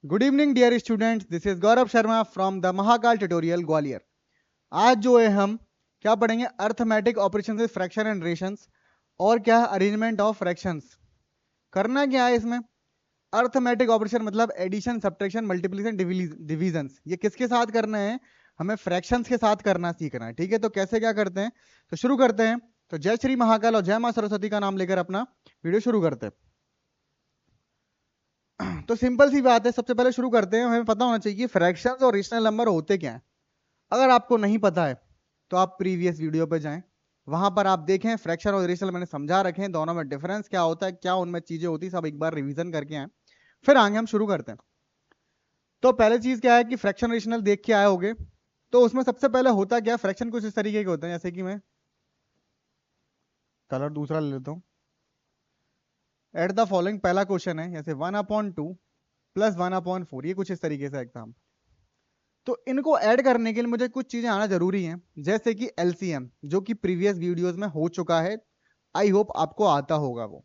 Good evening dear students, this is Gaurav Sharma from the Mahakal tutorial Gwalior. आज जो है हम क्या पढ़ेंगे, अर्थमेटिक ऑपरेशन से फ्रैक्शन एंड रेशंस और क्या है अरेंजमेंट ऑफ फ्रैक्शंस। करना क्या है इसमें, अर्थमेटिक ऑपरेशन मतलब एडिशन, सब्ट्रैक्शन, मल्टीप्लिकेशन, डिवीजन्स। ये किसके साथ करना है, हमें फ्रैक्शंस के साथ करना सीखना है। ठीक है, तो कैसे क्या करते हैं, तो शुरू करते हैं। तो जय श्री महाकाल और जय मां सरस्वती का नाम लेकर अपना वीडियो शुरू करते हैं। तो सिंपल सी बात है, सबसे पहले शुरू करते हैं। हमें पता होना चाहिए कि फ्रैक्शंस और रेशनल नंबर होते क्या हैं। अगर आपको नहीं पता है तो आप प्रीवियस वीडियो पे जाएं, वहां पर आप देखें फ्रैक्शन और रेशनल मैंने समझा रखे हैं, दोनों में डिफरेंस क्या होता है, क्या उनमें चीजें होती है, सब एक बार रिवीजन करके आए, फिर आगे हम शुरू करते हैं। तो पहले चीज क्या है कि फ्रैक्शन रेशनल देख के आए होगे। तो उसमें सबसे पहले होता क्या, फ्रैक्शन कुछ इस तरीके के होते हैं, जैसे कि मैं कलर दूसरा ले लेता हूँ। एट द फॉलोइंग, पहला क्वेश्चन है जैसे 1/2 प्लस 1/4, ये कुछ इस तरीके से एग्जाम। तो इनको ऐड करने के लिए मुझे कुछ चीजें आना जरूरी है, जैसे कि एलसीएम, जो कि प्रीवियस वीडियोस में हो चुका है। आई होप आपको आता होगा वो।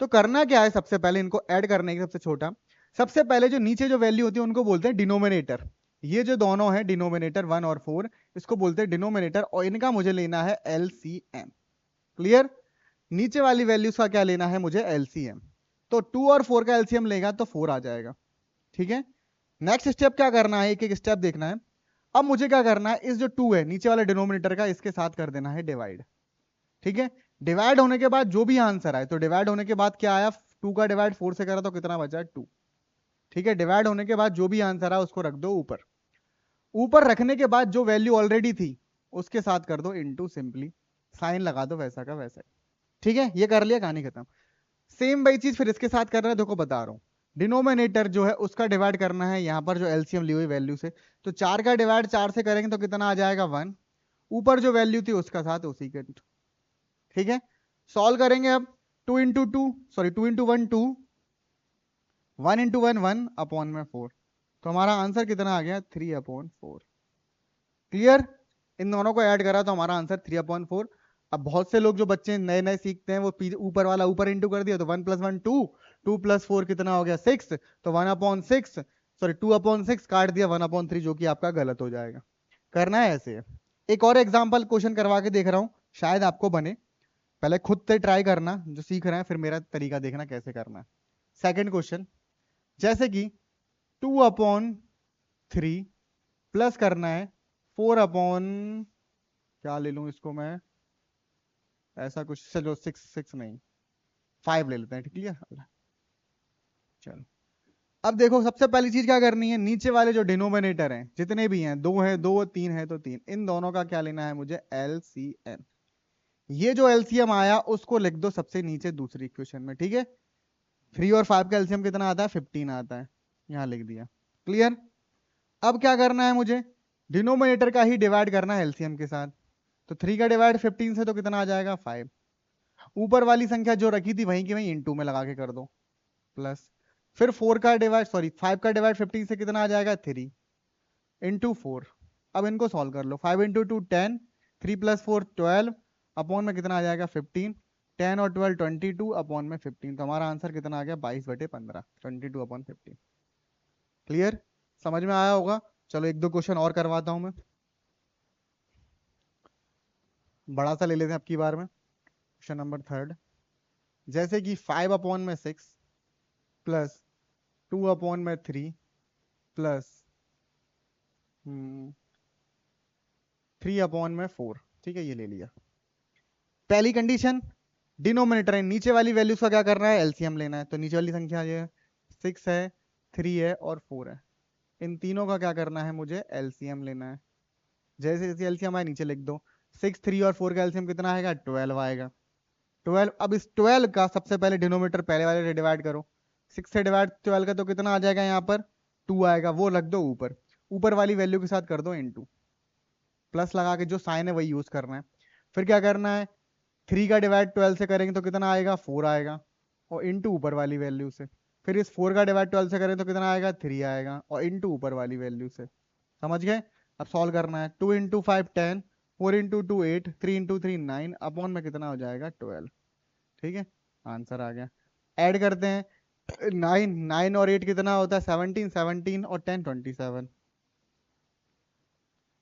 तो करना क्या है, सबसे पहले इनको ऐड करने के सबसे छोटा, सबसे पहले जो नीचे जो वैल्यू होती है उनको बोलते हैं डिनोमिनेटर। ये जो दोनों है डिनोमिनेटर 1 और 4, इसको बोलते हैं डिनोमिनेटर, और इनका मुझे लेना है एलसीएम। क्लियर, नीचे वाली वैल्यूज का क्या लेना है मुझे, एलसीएम। तो 2 और 4 का एलसीएम लेगा तो 4 आ जाएगा। ठीक है, नेक्स्ट स्टेप क्या करना है, एक एक स्टेप देखना है। अब मुझे क्या करना है, इस जो 2 है नीचे वाले डिनोमिनेटर का, इसके साथ कर देना है डिवाइड। ठीक है, डिवाइड होने के बाद जो भी आंसर आए, तो डिवाइड होने के बाद क्या आया, 2 का डिवाइड 4 से करा तो कितना बचा, 2। ठीक है, डिवाइड होने के बाद जो भी आंसर आया उसको रख दो ऊपर। ऊपर रखने के बाद जो वैल्यू ऑलरेडी थी उसके साथ कर दो इनटू, सिंपली साइन लगा दो वैसा का वैसा। ठीक है, ये कर लिया, कहानी खत्म। सेम वही चीज फिर इसके साथ करना है, देखो बता रहा हूं। डिनोमिनेटर जो है उसका डिवाइड करना है यहां पर जो एलसीएम ली हुई वैल्यू से। तो 4 का डिवाइड 4 से करेंगे तो कितना आ जाएगा, 1। ऊपर जो वैल्यू थी उसका साथ उसी के। ठीक है, सॉल्व करेंगे अब। 2 इंटू 1 अपॉन में 4, तो हमारा आंसर कितना आ गया, 3/4। क्लियर, इन दोनों को ऐड करा तो हमारा आंसर 3/4। अब बहुत से लोग जो बच्चे नए नए सीखते हैं वो ऊपर वाला ऊपर इंटू कर दिया, तो 1 + 1 2, 2 + 4 कितना हो गया, 6। तो 1/6, सॉरी 2/6 काट दिया 1/3, जो कि आपका गलत हो जाएगा। करना है ऐसे। एक और एग्जाम्पल क्वेश्चन करवा के देख रहा हूं, शायद आपको बने। पहले खुद से ट्राई करना जो सीख रहे हैं, फिर मेरा तरीका देखना कैसे करना है। सेकंड क्वेश्चन, जैसे कि 2/3 प्लस करना है 4 क्या ले लूं इसको मैं, ऐसा कुछ, चलो 6 नहीं 5 ले लेते हैं। ठीक है, चलो। अब देखो सबसे पहली चीज क्या करनी है, नीचे वाले जो डिनोमिनेटर हैं जितने भी हैं, 2 है 2, 3 है तो 3, इन दोनों का क्या लेना है मुझे, एलसीएम। ये जो एलसीएम आया उसको लिख दो सबसे नीचे दूसरी इक्वेशन में। ठीक है, 3 और 5 का एलसीएम कितना आता है, 15 आता है, यहां लिख दिया। क्लियर, अब क्या करना है मुझे, डिनोमिनेटर का ही डिवाइड करना है एलसीएम के साथ। तो 3 का डिवाइड 15 से तो कितना आ जाएगा, 5। ऊपर वाली संख्या जो रखी थी वहीं की वहीं इंटू में लगा के कर दो, प्लस। फिर 5 का डिवाइड 15 से कितना आ जाएगा, 3 इंटू 4। अब इनको सॉल्व कर लो, 5 × 2 10, 3 + 4 12, अपॉन में कितना आ जाएगा, 15। 10 और 12 22, अपॉन में 15, तो हमारा आंसर कितना आ गया, 22/15, 22/15। क्लियर, समझ में आया होगा। चलो एक दो क्वेश्चन और करवाता हूं मैं, बड़ा सा ले लेते हैं अब की बार में। क्वेश्चन नंबर 3, जैसे कि 5/6 प्लस 2/3 प्लस 3/4। ठीक है, ये ले लिया। पहली कंडीशन, डिनोमिनेटर है, नीचे वाली वैल्यूज का क्या करना है, एलसीएम लेना है। तो नीचे वाली संख्या ये 6 है, 3 है और 4 है, इन तीनों का क्या करना है मुझे, एलसीएम लेना है। जैसे जैसे एलसीएम आए नीचे लिख दो। 6, 3 और 4 का एलसीएम कितना आएगा, 12 आएगा। 12, अब इस 12 का सबसे पहले डिनोमिनेटर पहले वाले से डिवाइड करो। 6 से डिवाइड 12 का तो कितना आ जाएगा, यहाँ पर 2 आएगा, वो रख दो ऊपर। ऊपर वाली वैल्यू के साथ कर दो इनटू, प्लस लगा के जो साइन है वही यूज करना है। फिर क्या करना है, 3 का डिवाइड 12 से करेंगे तो कितना आएगा, 4 आएगा, और इंटू ऊपर वाली वैल्यू से। फिर इस 4 का डिवाइड 12 से करें तो कितना आएगा, 3 आएगा, और इंटू ऊपर वाली वैल्यू से। समझ गए, अब सॉल्व करना है। 2 × 5 10, 4 × 2 8, 3 × 3 9, अपॉन में कितना हो जाएगा, 12। ठीक है, आंसर आ गया। ऐड करते हैं, नाइन, 9 और 8 कितना होता है 17, 17 और 10 27।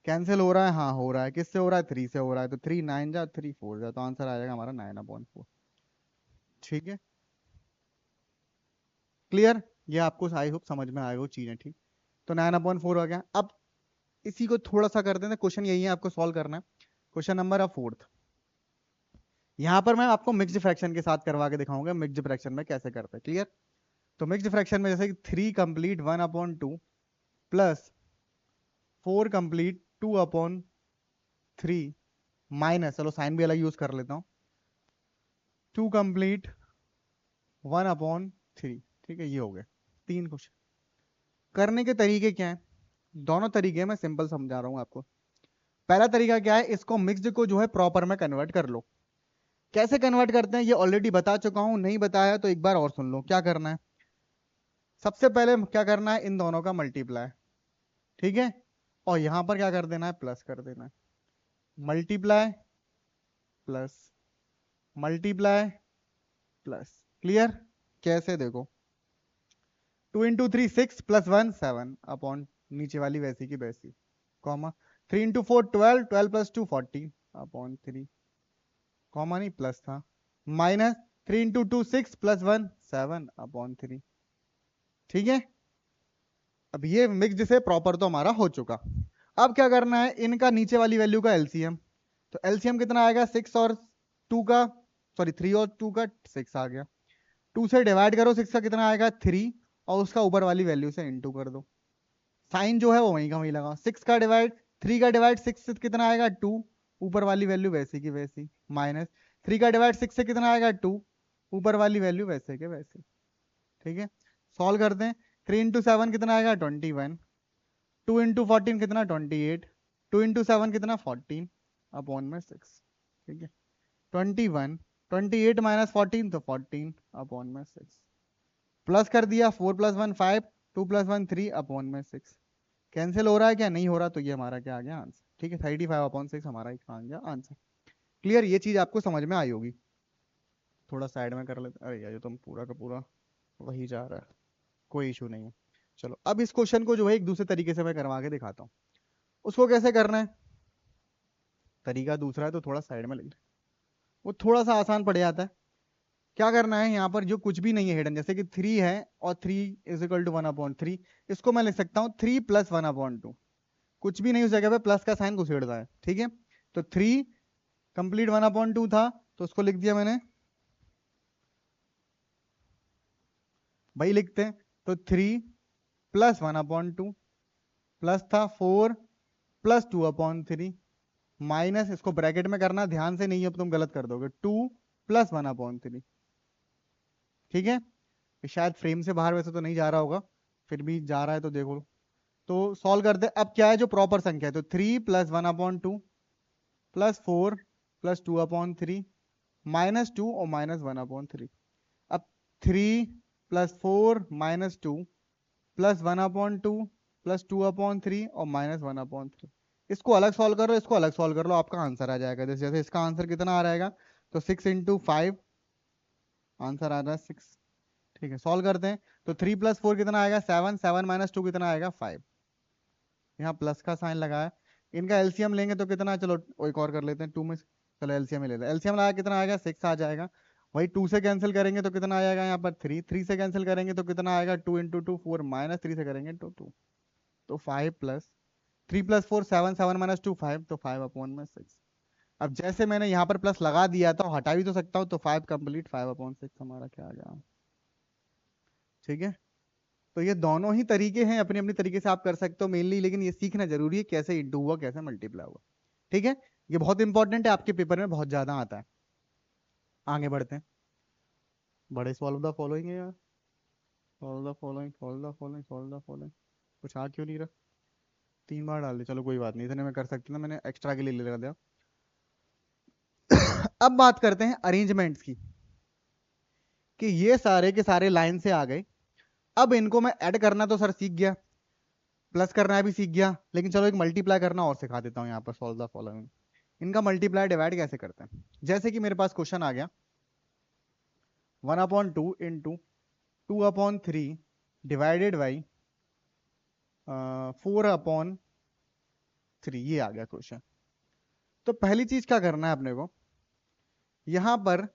कैंसिल हो रहा है, हाँ हो रहा है। किससे हो रहा है? 3 से हो रहा है। तो 3 9 जा, 3 4 जा, तो आंसर आ जाएगा हमारा 9/4। ठीक है, क्लियर? ये आपको आई होप समझ में आएगा वो चीजें, ठीक। तो 9/4 हो गया। अब इसी को थोड़ा सा कर देते हैं, क्वेश्चन यही है, आपको सॉल्व करना है। क्वेश्चन नंबर है 4th। यहाँ पर मैं आपको मिक्स्ड फ्रैक्शन के साथ करवा के दिखाऊंगा मिक्स्ड फ्रैक्शन में कैसे करते हैं, क्लियर? तो मिक्स्ड फ्रैक्शन में जैसे कि 3 कंप्लीट 1/2 प्लस 4 कंप्लीट 2/3 माइनस, चलो साइन भी अलग यूज कर लेता हूँ, 2 कंप्लीट 1/3। ठीक है, ये हो गए 3 क्वेश्चन। करने के तरीके क्या है? दोनों तरीके मैं सिंपल समझा रहा हूँ आपको। पहला तरीका क्या है, इसको मिक्स्ड को जो है प्रॉपर में कन्वर्ट कर लो। कैसे कन्वर्ट करते हैं ये ऑलरेडी बता चुका हूं, नहीं बताया तो एक बार और सुन लो। क्या करना है, सबसे पहले क्या करना है, इन दोनों का मल्टीप्लाई, ठीक है, और यहां पर क्या कर देना है, प्लस कर देना है। Multiply plus, multiply plus, clear? कैसे, देखो, 2 × 3 6 + 1 7 अपॉन नीचे वाली वैसी की वैसी, कॉमा 3 × 4 12 12 + 2 14 अपॉन 3, कॉमा नहीं प्लस था, माइनस 3 × 2 6 + 1 7 अपॉन 3। ठीक है, अब ये मिक्स्ड से प्रॉपर तो हमारा हो चुका। अब क्या करना है, इनका नीचे वाली वैल्यू का एलसीएम। तो एलसीएम कितना आएगा, 6 और 2 का, सॉरी 3 और 2 का 6 आ गया। 2 से डिवाइड करो 6 का, कितना आएगा 3, और उसका ऊपर वाली वैल्यू से इंटू कर दो। साइन जो है वो वहीं का वहीं लगा। 6 का डिवाइड 3 का डिवाइड 6 से कितना आएगा 2, ऊपर वाली वैल्यू वैसी की वैसी, माइनस 3 का डिवाइड 6 से कितना आएगा 2, ऊपर वाली वैल्यू वैसे के वैसे। ठीक है, सॉल्व करते हैं। 3 × 7 कितना आएगा 21, 2 × 14 कितना 28, 2 × 7 कितना 14 अपॉन में 6। ठीक है, 21, 28 माइनस 14 तो 14 अपॉन में 6, प्लस कर दिया, 4 + 1 5, 2 + 1 3 अपॉन में 6। कैंसिल हो रहा है क्या, नहीं हो रहा, तो ये हमारा क्या आ गया आंसर। ठीक है, 35/6 हमारा एक आ गया आंसर। क्लियर? ये चीज आपको समझ में आई होगी। थोड़ा साइड में कर लेते, अरे यार ये तो पूरा का पूरा वही जा रहा है, कोई इशू नहीं है। चलो अब इस क्वेश्चन को जो है एक दूसरे तरीके से मैं करवा के दिखाता हूँ। उसको कैसे करना है, तरीका दूसरा है तो थोड़ा साइड में लिख, वो थोड़ा सा आसान पड़ जाता है। क्या करना है, यहाँ पर जो कुछ भी नहीं है हिडन, जैसे कि 3 है और 3 = 1/3, इसको मैं लिख सकता हूँ 3 + 1/2। कुछ भी नहीं उस जगह पे प्लस का साइन घुसेड़ता है। ठीक है, तो 3 कंप्लीट 1/2 था, तो उसको लिख दिया मैंने, भाई लिखते हैं, तो 3 + 1/2 प्लस था 4 + 2/3 माइनस, इसको ब्रैकेट में करना, ध्यान से नहीं है तुम गलत कर दोगे, 2 + 1/3। ठीक है, शायद फ्रेम से बाहर वैसे तो नहीं जा रहा होगा, फिर भी जा रहा है तो देखो। तो सॉल्व करते, अब क्या है जो प्रॉपर संख्या है, तो 3 + 1/2 प्लस 4 + 2/3 -2 और -1/3। अब 3 + 4 -2 + 1/2 + 2/3 और -1/3। इसको अलग सॉल्व करो, इसको अलग सॉल्व कर लो, आपका आंसर आ जाएगा। जैसे जैसे इसका आंसर कितना आ रहेगा, तो 6 × 5 आंसर आ रहा है 6। ठीक है, सॉल्व करते हैं, तो 3 + 4 कितना आएगा 7, 7 - 2 कितना आएगा 5। यहाँ प्लस का साइन लगाया। इनका एलसीएम लेंगे तो कितना, चलो एक और कर लेते हैं 2 में से। चलो एलसीएम ही ले लेते, एलसीएम लगा कितना आएगा 6 आ जाएगा। वही 2 से कैंसिल करेंगे तो कितना आ जाएगा यहाँ पर 3, 3 से कैंसिल करेंगे तो कितना आएगा 2 × 2 4 -3 से करेंगे तो 2, तो 5 प्लस 3 + 4 7, 7 - 2 5, तो 5/6। अब जैसे मैंने यहाँ पर प्लस लगा दिया था, हटा भी तो सकता हूँ, तो 5 कंप्लीट 5/6 हमारा क्या आ गया। ठीक है, तो ये दोनों ही तरीके हैं, अपनी अपनी तरीके से आप कर सकते हो मेनली, लेकिन ये सीखना जरूरी है कैसे इंटू हुआ, कैसे मल्टीप्लाई हुआ। ठीक है, ये बहुत इंपॉर्टेंट है, आपके पेपर में बहुत ज्यादा आता है। आगे बढ़ते हैं, बड़े सॉल्व द फॉलोइंग है यार, solve the following, solve the following, solve the following, कुछ आ क्यों नहीं रहा, 3 बार डाल दे, चलो कोई बात नहीं, इतने में कर सकते ना, मैंने एक्स्ट्रा के लिए ले लगा दिया। अब बात करते हैं अरेंजमेंट्स की, कि ये सारे के सारे लाइन से आ गए। अब इनको मैं ऐड करना तो सर सीख गया, प्लस करना भी सीख गया, लेकिन चलो एक मल्टीप्लाई करना और सिखा देता हूँ यहाँ पर, सॉल्व द फॉलोइंग। इनका मल्टीप्लाई डिवाइड कैसे करते हैं, जैसे कि मेरे पास क्वेश्चन आ गया 1/2 इंटू 2/3 डिवाइडेड बाई 4/3, ये आ गया क्वेश्चन। तो पहली चीज क्या करना है अपने को, यहां पर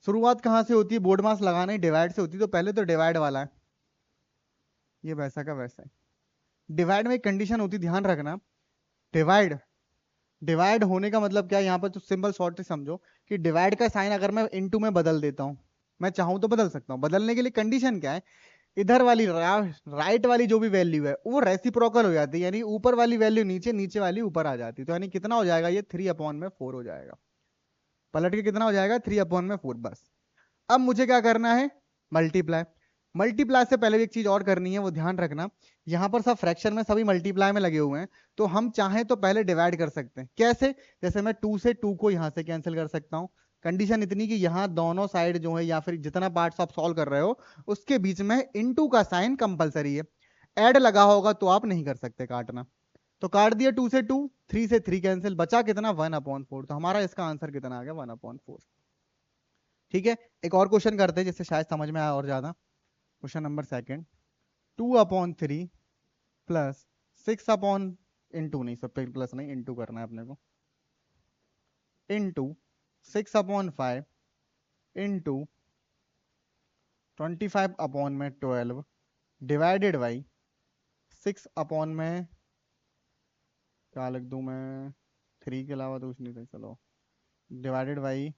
शुरुआत कहां से होती है, बोर्ड मास लगाना ही डिवाइड से होती है, तो पहले तो डिवाइड वाला है, ये वैसा का वैसा है। डिवाइड में एक कंडीशन होती है, ध्यान रखना, डिवाइड डिवाइड होने का मतलब क्या है, यहाँ पर तो सिंपल शॉर्ट से समझो कि डिवाइड का साइन अगर मैं इनटू में बदल देता हूं, मैं चाहूं तो बदल सकता हूं, बदलने के लिए कंडीशन क्या है, इधर वाली राइट वाली जो भी वैल्यू है वो रेसिप्रोकल हो जाती है, यानी ऊपर वाली वैल्यू नीचे, नीचे वाली ऊपर आ जाती है, तो यानी कितना हो जाएगा, ये 3/4 हो जाएगा, पलट के कितना हो जाएगा, 3/4। बस अब मुझे क्या करना है, मल्टीप्लाई। मल्टीप्लाई से पहले भी एक चीज और करनी है, वो ध्यान रखना, यहां पर सब फ्रैक्शन में सभी मल्टीप्लाई में लगे हुए हैं, तो हम चाहें तो पहले डिवाइड कर सकते हैं, कैसे, जैसे मैं 2 से 2 को यहां से कैंसिल कर सकता हूं, कंडीशन इतनी कि यहां दोनों साइड जो है या फिर जितना पार्ट्स आप सॉल्व कर रहे हो उसके बीच में इनटू का साइन कंपलसरी है, ऐड लगा होगा तो आप नहीं कर सकते काटना, तो काट दिया 2 से 2, 3 से 3 कैंसिल, बचा कितना 1/4, तो हमारा इसका आंसर कितना आ गया 1/4। ठीक है, एक और क्वेश्चन करते हैं जिससे शायद समझ में आया और ज्यादा। Question number second, 2/3 plus 6 into नहीं, सब पे प्लस नहीं, इंटू करना है अपने को, इंटू 6/5 इंटू 25/12 डिवाइडेड बाई 6 क्या लिख दूं मैं, 3 के अलावा तो कुछ नहीं था, चलो डिवाइडेड बाई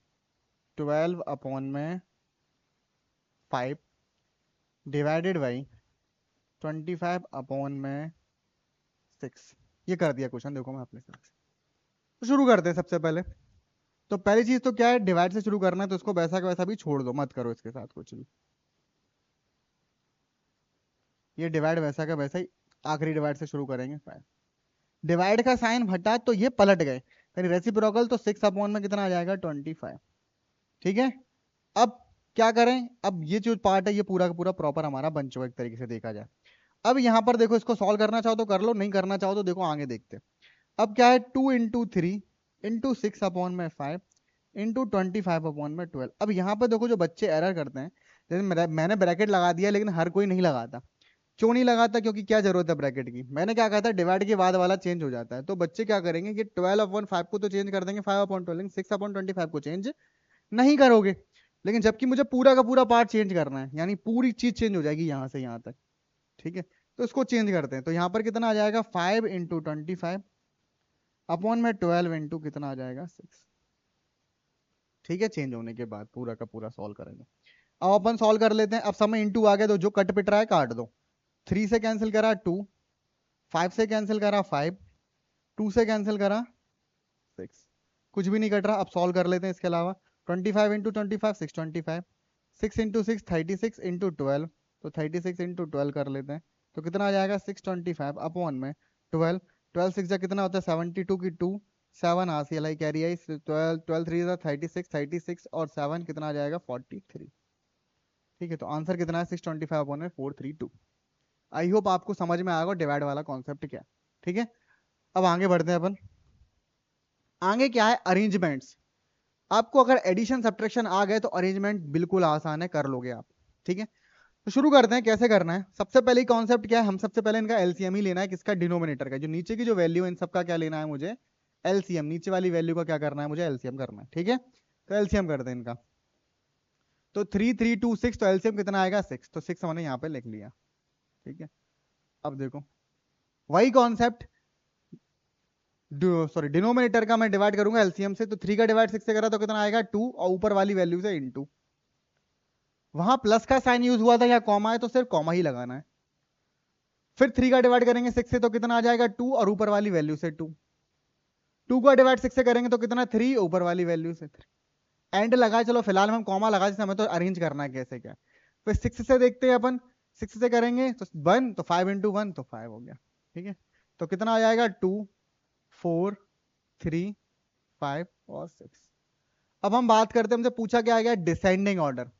12/5 डिवाइडेड बाई 25/6, ये कर दिया क्वेश्चन, देखो मैं अपने से। तो शुरू करते हैं सबसे पहले, तो पहली चीज तो क्या है, डिवाइड से शुरू करना है, तो इसको वैसा का वैसा भी छोड़ दो, मत करो इसके साथ कुछ भी, ये डिवाइड वैसा का वैसा ही, आखिरी डिवाइड से शुरू करेंगे। 5 डिवाइड का साइन हटा तो ये पलट गए, यानी रेसिप्रोकल, तो 6 में कितना आ जाएगा 25। ठीक है, अब क्या करें, अब ये जो पार्ट है ये पूरा का पूरा प्रॉपर हमारा बन चुका, एक तरीके से देखा जाए। अब यहां पर देखो, इसको सॉल्व करना चाहो तो कर लो, नहीं करना चाहो तो देखो आगे देखते हैं। अब क्या है, 2 × 3 इंटू 6/5 इंटू 25/12। अब यहाँ पे देखो जो बच्चे एरर करते हैं, जैसे मैंने ब्रैकेट लगा दिया, लेकिन हर कोई नहीं लगाता, क्यों नहीं लगाता, क्योंकि क्या जरूरत है ब्रैकेट की, मैंने क्या कहा था, डिवाइड के बाद वाला चेंज हो जाता है, तो बच्चे क्या करेंगे कि 12/5 को तो चेंज कर देंगे 5/12, लेकिन 6/25 को चेंज नहीं करोगे, लेकिन जबकि मुझे पूरा का पूरा पार्ट चेंज करना है, यानी पूरी चीज चेंज हो जाएगी यहां से यहां तक। ठीक है, तो इसको चेंज करते हैं, तो यहाँ पर कितना आ जाएगा 5 × 25/12 इंटू कितना आ जाएगा 6। ठीक है, चेंज होने के बाद पूरा का पूरा सॉल्व करेंगे। अब अपन सॉल्व कर लेते हैं, अब समय इंटू आ गया तो जो कट पिट रहा है काट दो, 3 से कैंसिल करा 2, 5 से कैंसिल करा 5, 2 से कैंसिल करा 6, कुछ भी नहीं कट रहा। अब सॉल्व कर लेते हैं इसके अलावा, 25 × 25 625, 6 × 6 36 इंटू 12, तो 36 इंटू 12 कर लेते हैं, तो कितना आ जाएगा 625/12, 12 6 जा कितना होता है 72 की 2, 7 हाथ से लाई कैरी आई, 12 12 3 36, 36 और 7 कितना आ जाएगा 43। ठीक है, तो आंसर कितना है 625/432। आई होप आपको समझ में आएगा डिवाइड वाला कॉन्सेप्ट क्या है। ठीक है, अब आगे बढ़ते हैं अपन, आगे क्या है अरेंजमेंट्स। आपको अगर एडिशन सब्ट्रैक्शन आ गए तो अरेंजमेंट बिल्कुल आसान है, कर लोगे आप। ठीक है, तो शुरू करते हैं कैसे करना है। सबसे पहले कॉन्सेप्ट क्या है, हम सबसे पहले इनका एलसीएम ही लेना है, किसका, डिनोमिनेटर का, जो नीचे की जो वैल्यू है इन सबका क्या लेना है मुझे, एलसीएम, नीचे वाली वैल्यू का क्या करना है मुझे, एलसीएम करना है। ठीक है, तो एलसीएम करते हैं इनका, तो 3 3 2 6, तो एलसीएम कितना आएगा 6, तो 6 हमने यहाँ पे लिख लिया। ठीक है, अब देखो वही कॉन्सेप्ट, सॉरी डिनोमिनेटर का मैं डिवाइड करूंगा एलसीएम से, तो 3 का डिवाइड 6 से करा तो कितना आएगा 2, और ऊपर वाली वैल्यू से इनटू, वहां प्लस का साइन यूज हुआ था या कॉमा है तो सिर्फ कॉमा ही लगाना है। फिर 3 का डिवाइड करेंगे 6 से तो कितना आ जाएगा 2, और ऊपर वाली वैल्यू से 2, 2 का डिवाइड 6 से करेंगे तो कितना 3, ऊपर वाली वैल्यू से 3, एंड लगा, चलो फिलहाल हम कॉमा लगा, जैसे हमें तो अरेंज करना है कैसे क्या। फिर 6 से देखते हैं अपन, 6 से करेंगे तो 1, तो 5 इंटू 1 तो 5 हो गया। ठीक है, तो कितना आ जाएगा 2 4 3 5 और 6। अब हम बात करते हैं, हमसे पूछा क्या गया, डिसेंडिंग ऑर्डर।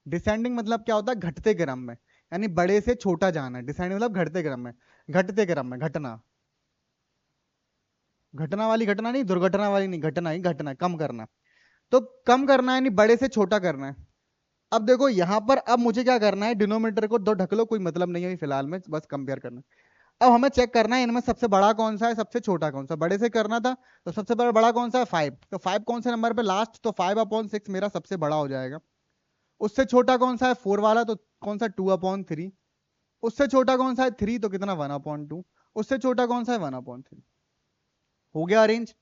डिसेंडिंग मतलब क्या होता है, घटते क्रम में, यानी बड़े से छोटा जाना है, डिसेंडिंग मतलब घटते क्रम में, घटते क्रम में, घटना, घटना वाली घटना नहीं, दुर्घटना वाली नहीं, घटना ही घटना, कम करना, तो कम करना है यानी बड़े से छोटा करना है। अब देखो यहां पर अब मुझे क्या करना है, डिनोमिनेटर को दो ढक लो, कोई मतलब नहीं है फिलहाल में, बस कंपेयर करना है। अब हमें चेक करना है इनमें सबसे बड़ा कौन सा है, सबसे छोटा कौन सा, बड़े से करना था। तो सबसे बड़ा बड़ा कौन सा है, 5, तो 5 कौन से नंबर पे लास्ट, तो 5/6 मेरा सबसे बड़ा हो जाएगा। उससे छोटा कौन सा है, 4 वाला, तो कौन सा, 2/3। उससे छोटा कौन सा है, 3, तो कितना, 1/2। उससे छोटा कौन सा है, 1/3। हो गया अरेंज।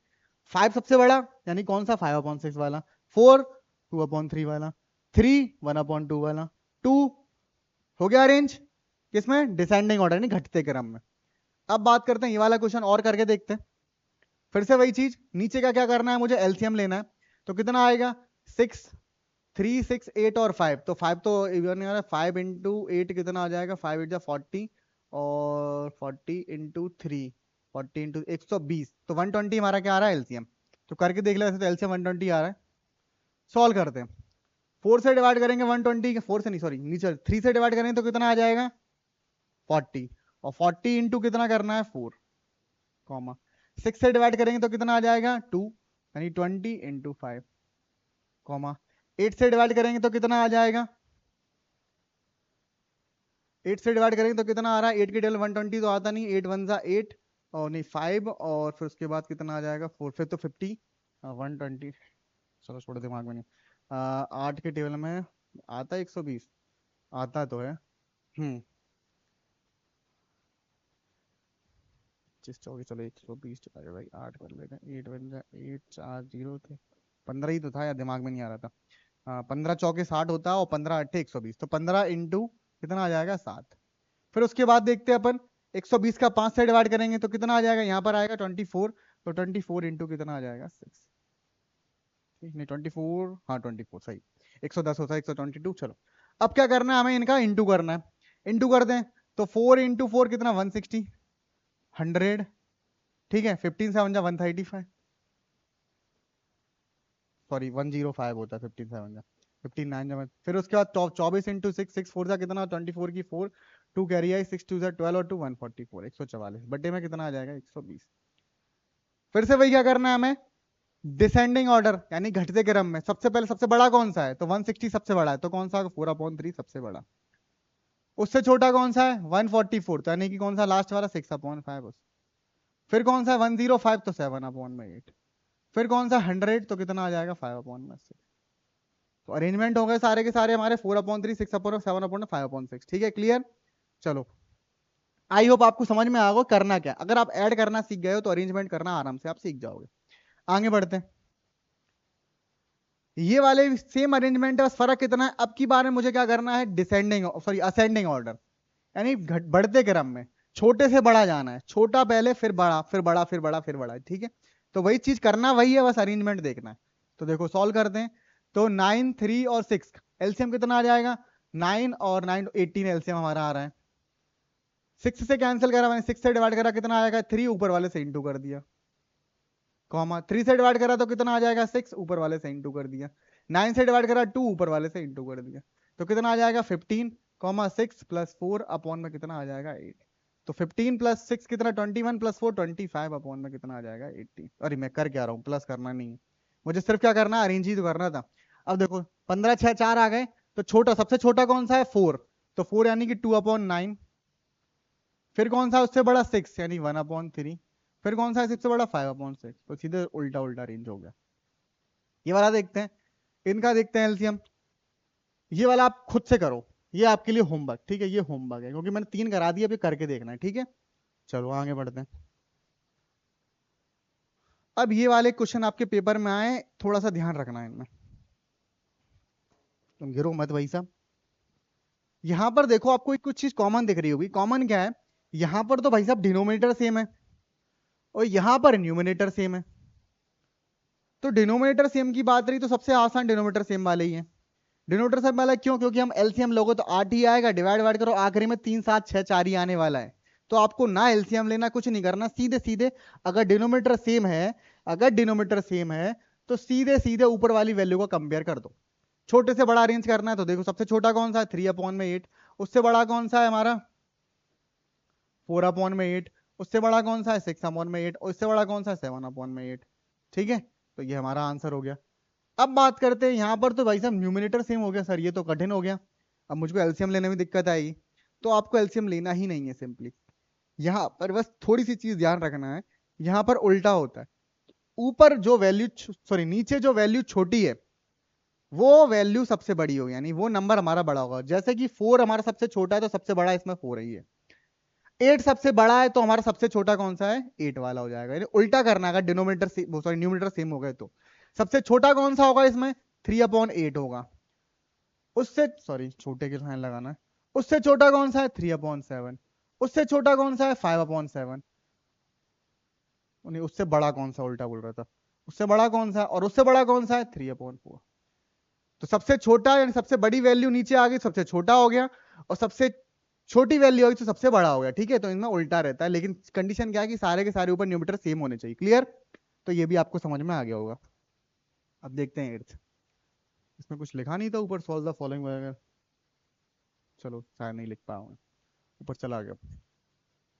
5 सबसे बड़ा, यानी कौन सा, 5/6 वाला। 4 2/3 वाला। 3 1/2 वाला। 2 हो गया अरेंज, किसमें, डिसेंडिंग ऑर्डर, यानी घटते क्रम में। अब बात करते हैं ये वाला क्वेश्चन और करके देखते हैं। फिर से वही चीज, नीचे का क्या करना है, मुझे एलसीएम लेना है। तो कितना आएगा, 6, 3, 6, 8 और 5, तो 5 तो इवन नहीं आ रहा, 5 × 8 कितना आ जाएगा, 5 8 40, और 40 × 3, 40 × 120, तो 120 हमारा क्या आ रहा है, एलसीएम। तो करके देख ले, वैसे तो एलसीएम 120 आ रहा है। सॉल्व करते हैं। 4 से डिवाइड करेंगे 120 के, 4 से नहीं सॉरी नीचे 3 से डिवाइड करेंगे तो कितना आ जाएगा, 40, और 40 इंटू कितना करना है, 4, कॉमा। 6 से डिवाइड करेंगे तो कितना आ जाएगा, 2, यानी 20 × 5, कॉमा। 8 से डिवाइड करेंगे तो कितना आ जाएगा, 8 से डिवाइड करेंगे तो कितना आ रहा है, 8 की टेबल 120 तो आता नहीं, 8 1 8, और नहीं 5, और फिर उसके बाद कितना आ जाएगा, 4, फिर तो 50, 120, चलो छोड़ो दिमाग में नहीं। 8 के टेबल में आता है 120, आता तो है। 25 24, चलो 120 डिवाइड बाई 8 कर लेते हैं, 8 बन जाए 8, 4 0 थे, 15 ही तो था यार, दिमाग में नहीं आ रहा था। हाँ, 15 चौके 60 होता है, और 15 अट्ठे 120, तो 15 इंटू कितना आ जाएगा, 7। फिर उसके बाद देखते हैं अपन, 120 का 5 से डिवाइड करेंगे तो कितना आ जाएगा, यहाँ पर आएगा 24, तो 24 इंटू कितना आ जाएगा, 6, नहीं 24, हाँ 24 सही। 110 होता है 122, चलो। अब क्या करना है, हमें इनका इंटू करना है। इंटू कर दें, तो 4 × 4 कितना, 160, 100, ठीक है। 15 7 जा 135, सॉरी 105 होता है, 15 7 जा 15 9 जा। फिर उसके बाद 24 × 6, 6 4 जा कितना, 24 की 4, 2 कैरी आई, 6 2 जा 12, और 2 144, 144 बटे में कितना आ जाएगा, 120। फिर से वही क्या करना है हमें, डिसेंडिंग ऑर्डर, यानी घटते क्रम में। सबसे पहले सबसे बड़ा कौन सा है, तो 160 सबसे बड़ा है, तो कौन सा, 4/3 सबसे बड़ा। उससे छोटा कौन सा है, 144, तो यानी कि कौन सा, लास्ट वाला, 6/5। फिर कौन सा है, 105, तो 7/8। फिर कौन सा, 100, तो कितना आ जाएगा, 5/6। तो अरेंजमेंट हो गए सारे के सारे हमारे, 4/3 6/7/5/6, ठीक है, क्लियर। चलो, आई होप आपको समझ में आ गया करना क्या। अगर आप ऐड करना सीख गए हो तो अरेंजमेंट करना आराम से आप सीख जाओगे। आगे बढ़ते हैं। ये वाले सेम अरेंजमेंट है, बस फर्क कितना है, अब की बार में मुझे क्या करना है, डिसेंडिंग सॉरी असेंडिंग ऑर्डर, यानी बढ़ते क्रम में, छोटे से बड़ा जाना है, छोटा पहले फिर बड़ा फिर बड़ा फिर बड़ा फिर बड़ा, ठीक है। तो वही चीज करना वही है, बस अरेंजमेंट देखना है। तो देखो सॉल्व करते हैं। तो 9 3 और 6, एलसीएम कितना आ जाएगा, 9 और 9 18 एलसीएम हमारा आ रहा है। 6 से कैंसिल करा मैंने, 6 से डिवाइड करा कितना आएगा, 3, ऊपर वाले से इंटू कर दिया, कॉमा। 3 से डिवाइड करा तो कितना आ जाएगा, 6, ऊपर वाले से इंटू कर दिया। 9 से डिवाइड करा 2, ऊपर वाले से इंटू कर दिया, तो कितना आ जाएगा, 15, कॉमा 6 + 4 अपॉन में कितना आ जाएगा, 8। तो 15 + 6 कितना, 21 + 4 25 अपॉन में कितना आ जाएगा, 80। अरे मैं कर क्या रहा हूँ, प्लस करना नहीं है मुझे, सिर्फ क्या करना है, अरेंज ही तो करना था। अब देखो 15 6 4 आ गए, तो छोटा सबसे छोटा कौन सा है, 4, तो 4 यानी कि 2/9। फिर कौन सा उससे बड़ा, 6, यानी 1/3। फिर कौन सा है सबसे बड़ा, 5/6, तो सीधे उल्टा उल्टा रेंज हो गया। ये वाला देखते हैं, इनका देखते हैं एलसीएम। ये वाला आप खुद से करो, ये आपके लिए होमवर्क, ठीक है, ये होमवर्क है, क्योंकि मैंने 3 करा दिए, अभी करके देखना है, ठीक है। चलो आगे बढ़ते हैं। अब ये वाले क्वेश्चन आपके पेपर में आए, थोड़ा सा ध्यान रखना है इनमें, तुम गिरो मत भाई साहब। यहां पर देखो आपको एक कुछ चीज कॉमन दिख रही होगी, कॉमन क्या है, यहां पर तो भाई साहब डिनोमिनेटर सेम है, और यहां पर न्यूमिनेटर सेम है। तो डिनोमिनेटर सेम की बात रही तो सबसे आसान डिनोमिनेटर सेम वाले ही है। डिनोमिनेटर सेम वाला क्यों, क्योंकि हम एलसीएम लोगो तो 8 ही आएगा, डिवाइड डिवाइड करो आखिरी में 3 7 6 4 ही आने वाला है। तो आपको ना एलसीएम लेना, कुछ नहीं करना, सीधे सीधे अगर डिनोमिनेटर सेम है, अगर डिनोमिनेटर सेम है तो सीधे सीधे ऊपर वाली वैल्यू को कंपेयर कर दो। छोटे से बड़ा अरेंज करना है, तो देखो सबसे छोटा कौन सा है, 3/8। उससे बड़ा कौन सा है हमारा, 4/8। उससे बड़ा कौन सा है, 6/8। और उससे बड़ा कौन सा है, 7/8। ठीक है, तो ये हमारा आंसर हो गया। अब बात करते हैं यहाँ पर, तो भाई साहब न्यूमिनेटर सेम हो गया सर, ये तो कठिन हो गया। अब मुझको एलसीएम लेने में दिक्कत आएगी, तो आपको एलसीएम लेना ही नहीं है सिंपली। यहाँ पर बस थोड़ी सी चीज ध्यान रखना है, यहाँ पर उल्टा होता है, ऊपर जो वैल्यू, सॉरी नीचे जो वैल्यू छोटी है वो वैल्यू सबसे बड़ी होगी, यानी वो नंबर हमारा बड़ा होगा। जैसे कि 4 हमारा सबसे छोटा है तो सबसे बड़ा इसमें 4 ही है। 8 सबसे बड़ा है तो हमारा सबसे छोटा कौन सा है, 8 वाला हो जाएगा। यानी उल्टा करना है, अगर डिनोमिनेटर सॉरी न्यूमिनेटर सेम हो गए तो सबसे छोटा कौन सा होगा इसमें, 3/8 होगा। उससे सॉरी छोटे के साइन लगाना है, उससे छोटा कौन सा है 3/7, उससे छोटा कौन सा है 5/7, नहीं उससे बड़ा कौन सा, उल्टा बोल रहा था, उससे बड़ा कौन सा, और उससे बड़ा कौन सा है 3/4। तो सबसे छोटा यानी सबसे बड़ी वैल्यू नीचे आ गई, सबसे छोटा हो गया, और सबसे छोटी वैल्यू होगी तो सबसे बड़ा हो गया। ठीक है, तो इनमें उल्टा रहता है, लेकिन कंडीशन क्या है कि सारे के सारे ऊपर न्यूमिनेटर सेम होने चाहिए। क्लियर, तो ये भी आपको समझ में आ गया होगा। अब देखते हैं 8th, इसमें कुछ लिखा नहीं था ऊपर, सॉल्व द फॉलोइंग वगैरह, चलो शायद नहीं लिख पाया हूँ, ऊपर चला गया।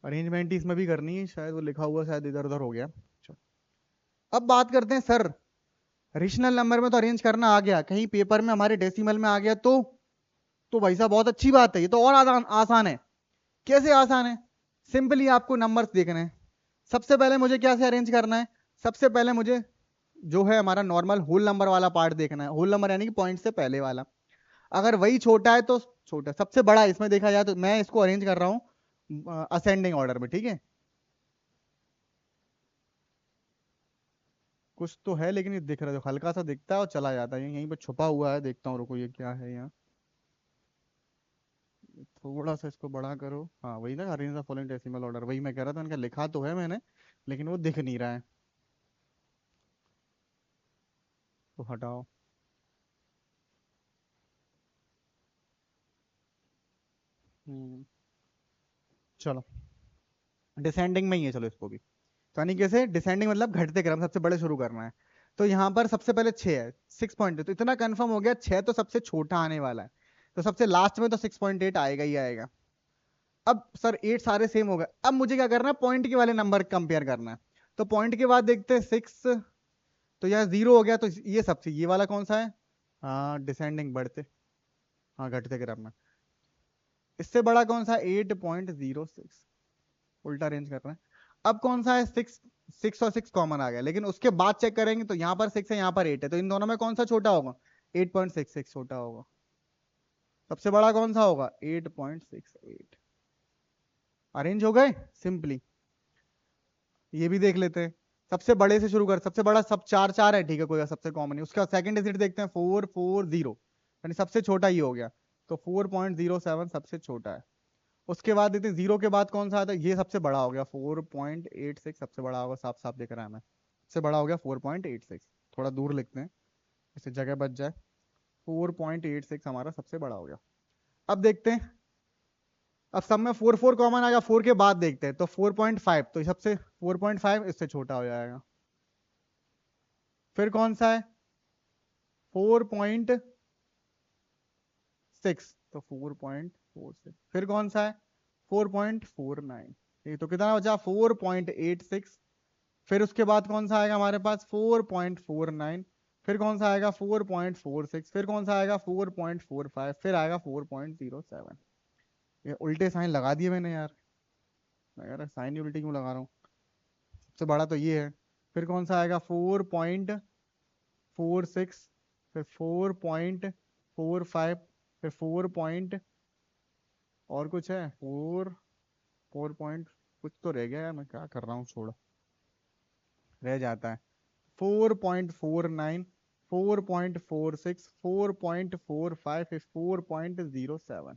अरेंजमेंट इसमें भी करनी है, शायद वो लिखा हुआ शायद इधर उधर हो गया। चलो अब बात करते हैं सर, रेशनल नंबर में तो अरेंज करना आ गया, कहीं पेपर में हमारे डेसिमल में आ गया तो भाई साहब बहुत अच्छी बात है, ये तो और आसान है। कैसे आसान है, सिंपली आपको नंबर्स देखने हैं। सबसे पहले मुझे क्या से अरेंज करना है, सबसे पहले मुझे जो है हमारा नॉर्मल होल नंबर वाला पार्ट देखना है, होल नंबर यानी कि पॉइंट से पहले वाला। अगर वही छोटा है तो छोटा, सबसे बड़ा इसमें देखा जाए तो मैं इसको अरेंज कर रहा हूं असेंडिंग ऑर्डर में। ठीक है, कुछ तो है लेकिन ये दिख रहा है, हल्का सा दिखता है और चला जाता है, यहीं पे छुपा हुआ है, देखता हूँ रुको ये क्या है यहाँ। थोड़ा सा इसको बड़ा करो, हाँ वही ना, arrange the following decimal order, वही मैं कह रहा था, इनका लिखा तो है मैंने लेकिन वो दिख नहीं रहा है, तो हटाओ। हम्म, चलो डिसेंडिंग में ही है, चलो इसको भी। तो यानी कैसे डिसेंडिंग मतलब घटते क्रम, सबसे बड़े शुरू करना है। तो यहाँ पर सबसे पहले 6 है, 6 तो इतना कंफर्म हो गया, 6 तो सबसे छोटा आने वाला है, तो सबसे लास्ट में तो 6.8 आएगा ही आएगा। अब सर 8 सारे सेम हो गए, अब मुझे क्या करना है, पॉइंट के वाले नंबर कंपेयर करना है। तो पॉइंट के बाद देखते हैं 6, तो यहाँ 0 हो गया, तो ये सबसे ये वाला कौन सा है, हाँ डिसेंडिंग बढ़ते, हाँ घटते क्रम में। इससे बड़ा कौन सा, 8.06, उल्टा रेंज कर रहे हैं। अब कौन सा है 6, 6 और 6 कॉमन आ गया, लेकिन उसके बाद चेक करेंगे तो यहाँ पर 6 है, यहाँ पर 8 है, तो इन दोनों में कौन सा छोटा होगा, 8.66 छोटा होगा। सबसे बड़ा कौन सा होगा, 8.68। अरेंज हो गए सिंपली। ये भी देख लेते हैं, सबसे बड़े से शुरू कर, सबसे बड़ा सब 4 4 है, ठीक है कोई सबसे कॉमन है। उसका सेकंड डिजिट देखते हैं 440, यानी सबसे छोटा ही हो गया, तो 4.07 सबसे छोटा है। उसके बाद देखते हैं 0 के बाद कौन सा आता है, ये सबसे बड़ा हो गया 4.86, सबसे बड़ा होगा, साफ साफ दिख रहा है हमें, सबसे बड़ा हो गया 4.86। थोड़ा दूर लिखते हैं इससे जगह बच जाए, 4.86 हमारा सबसे बड़ा हो गया। अब देखते हैं, अब सब में 4 4 कॉमन आ गया, 4 के बाद देखते हैं तो 4.5, तो सबसे 4.5 इससे छोटा हो जाएगा। फिर कौन सा है 4.6, तो 4.46। फिर कौन सा है 4.49, ये तो कितना बचा 4.86। फिर उसके बाद कौन सा आएगा हमारे पास 4.49। फिर कौन सा आएगा 4.46। फिर कौन सा आएगा 4.45। फिर आएगा 4.07। ये उल्टे साइन लगा दिए मैंने यार, मैं यार साइन ही उल्टी क्यों लगा रहा हूँ, सबसे बड़ा तो ये है। फिर कौन सा आएगा 4.46। फिर 4.45। फिर 4 पॉइंट और कुछ है 4 पॉइंट कुछ तो रह गया यार, मैं क्या कर रहा हूँ, छोड़ो रह जाता है। 4.49, 4.46, 4.45, 4.07।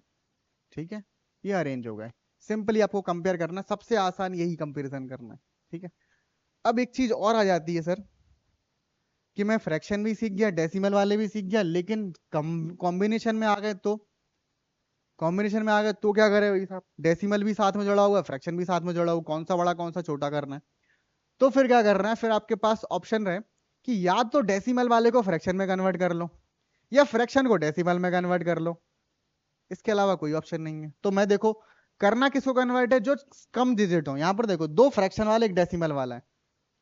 ठीक है, ये अरेंज हो गए। सिंपली आपको कंपेयर करना, सबसे आसान यही कंपैरिजन करना है। ठीक है, अब एक चीज और आ जाती है सर, कि मैं फ्रैक्शन भी सीख गया, डेसिमल वाले भी सीख गया, लेकिन कॉम्बिनेशन में आ गए तो, कॉम्बिनेशन में आ गए तो क्या करे भाई साहब, डेसिमल भी साथ में जुड़ा हुआ है, फ्रैक्शन भी साथ में जुड़ा हुआ, कौन सा बड़ा कौन सा छोटा करना है। तो फिर क्या करना है, फिर आपके पास ऑप्शन रहे कि या तो डेसिमल वाले को फ्रैक्शन में कन्वर्ट कर लो, या फ्रैक्शन को डेसिमल में कन्वर्ट कर लो, इसके अलावा कोई ऑप्शन नहीं है। तो मैं देखो करना किसको कन्वर्ट है, जो कम डिजिट हो। यहाँ पर देखो 2 फ्रैक्शन वाले 1 डेसिमल वाला है,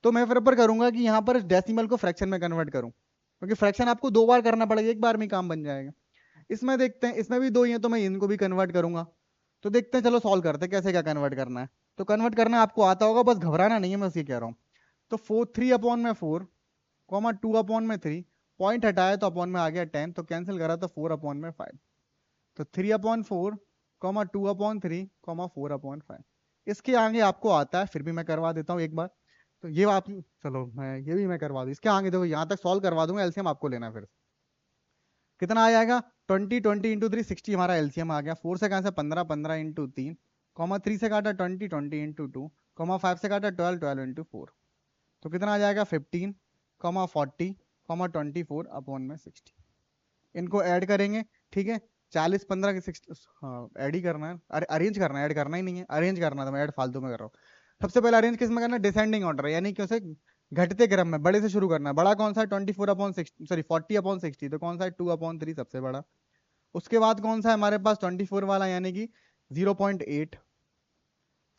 तो मैं प्रेफर करूंगा कि यहाँ पर डेसिमल को फ्रैक्शन में कन्वर्ट करूं। क्योंकि फ्रैक्शन आपको 2 बार करना पड़ेगा, एक बार में काम बन जाएगा। इसमें देखते हैं, इसमें भी 2 ही है तो मैं इनको भी कन्वर्ट करूंगा। तो देखते हैं, चलो सॉल्व करते हैं कैसे क्या कन्वर्ट करना है। तो कन्वर्ट करना आपको आता होगा, बस घबराना नहीं है, मैं उसकी कह रहा हूँ। तो 3/4 कॉमा 2/3, पॉइंट हटाया तो अपॉन में आ गया 10, तो कैंसिल करा तो 4/5। तो 3/4 कॉमा 2/3 कॉमा 4/5। इसके आगे आपको आता है, फिर भी मैं करवा देता हूँ एक बार। तो ये आप, चलो मैं ये भी मैं करवा दूँ, इसके आगे देखो यहाँ तक सॉल्व करवा दूंगा, एलसीएम आपको लेना है फिर। कितना आ जाएगा, 20 60 हमारा एलसीएम आ गया। 4 से कहां से 15, 15 इंटू 3, कॉमा 3 से काटा 20, 20 इंटू 2, कॉमा 5 से काटा 12, 12 इंटू 4। तो कितना आ जाएगा 15, कॉमा 40, कॉमा 24/60। इनको ऐड करेंगे, ठीक है। 40 15 के 60, हाँ ऐड ही करना है, अरे अरेंज करना है, ऐड करना ही नहीं है, अरेंज करना था, मैं ऐड फालतू में कर रहा हूँ। सबसे पहले अरेंज किस में करना है, डिसेंडिंग ऑर्डर, यानी कि उसे घटते क्रम में बड़े से शुरू करना है। बड़ा कौन सा है, 24/60, सॉरी 40/60, तो कौन सा है 2/3 सबसे बड़ा। उसके बाद कौन सा है हमारे पास 24 वाला, यानी कि 0.8।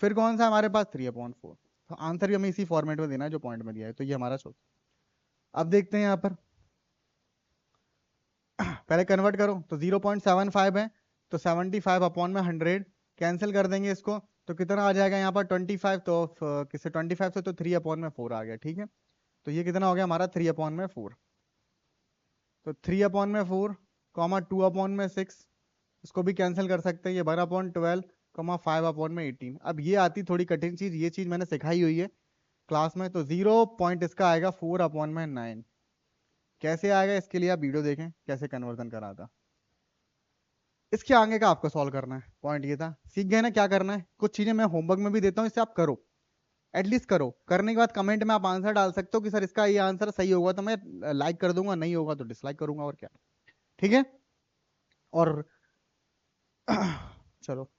फिर कौन सा है हमारे पास 3/4। तो आंसर भी हमें इसी फॉर्मेट में देना है जो पॉइंट में दिया है, तो ये हमारा सोच। अब देखते हैं यहाँ पर, पहले कन्वर्ट करो तो 0.75 है, तो 75/100 कैंसिल कर देंगे इसको। तो कितना आ जाएगा यहाँ पर 25, तो किससे 25 से, तो 3/4 आ गया, ठीक है। तो ये कितना हो गया हमारा 3/4। तो 3/4 कॉमा 2/6, इसको भी कैंसिल कर सकते हैं, ये 1/12 कॉमा 5/18। अब ये आती थोड़ी कठिन चीज, ये चीज मैंने सिखाई हुई है क्लास में। तो 0 पॉइंट इसका आएगा 4/9। कैसे आएगा, इसके लिए आप वीडियो देखें कैसे कन्वर्जन करा था। इसके आगे का आपको सॉल्व करना है, पॉइंट ये था। सीख गए ना क्या करना है, कुछ चीजें मैं होमवर्क में भी देता हूँ, इससे आप करो, एटलीस्ट करो। करने के बाद कमेंट में आप आंसर डाल सकते हो कि सर इसका ये आंसर सही होगा तो मैं लाइक कर दूंगा, नहीं होगा तो डिसलाइक करूंगा, और क्या। ठीक है। और चलो,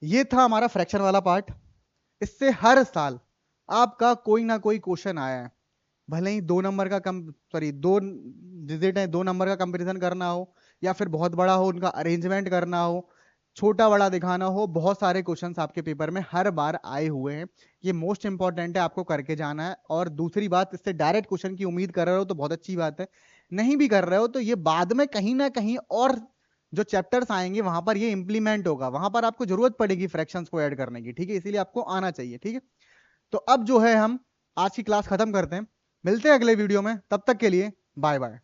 ये था हमारा फ्रैक्शन वाला पार्ट। इससे हर साल आपका कोई ना कोई क्वेश्चन आया है, भले ही 2 नंबर का कम, सॉरी 2 डिजिट है, 2 नंबर का कंपैरिजन करना हो, या फिर बहुत बड़ा हो उनका अरेंजमेंट करना हो, छोटा बड़ा दिखाना हो, बहुत सारे क्वेश्चंस आपके पेपर में हर बार आए हुए हैं। ये मोस्ट इंपॉर्टेंट है, आपको करके जाना है। और दूसरी बात, इससे डायरेक्ट क्वेश्चन की उम्मीद कर रहे हो तो बहुत अच्छी बात है, नहीं भी कर रहे हो तो ये बाद में कहीं ना कहीं और जो चैप्टर्स आएंगे वहां पर ये इंप्लीमेंट होगा, वहां पर आपको जरूरत पड़ेगी फ्रैक्शंस को ऐड करने की, ठीक है। इसीलिए आपको आना चाहिए, ठीक है। तो अब जो है हम आज की क्लास खत्म करते हैं, मिलते हैं अगले वीडियो में, तब तक के लिए बाय बाय।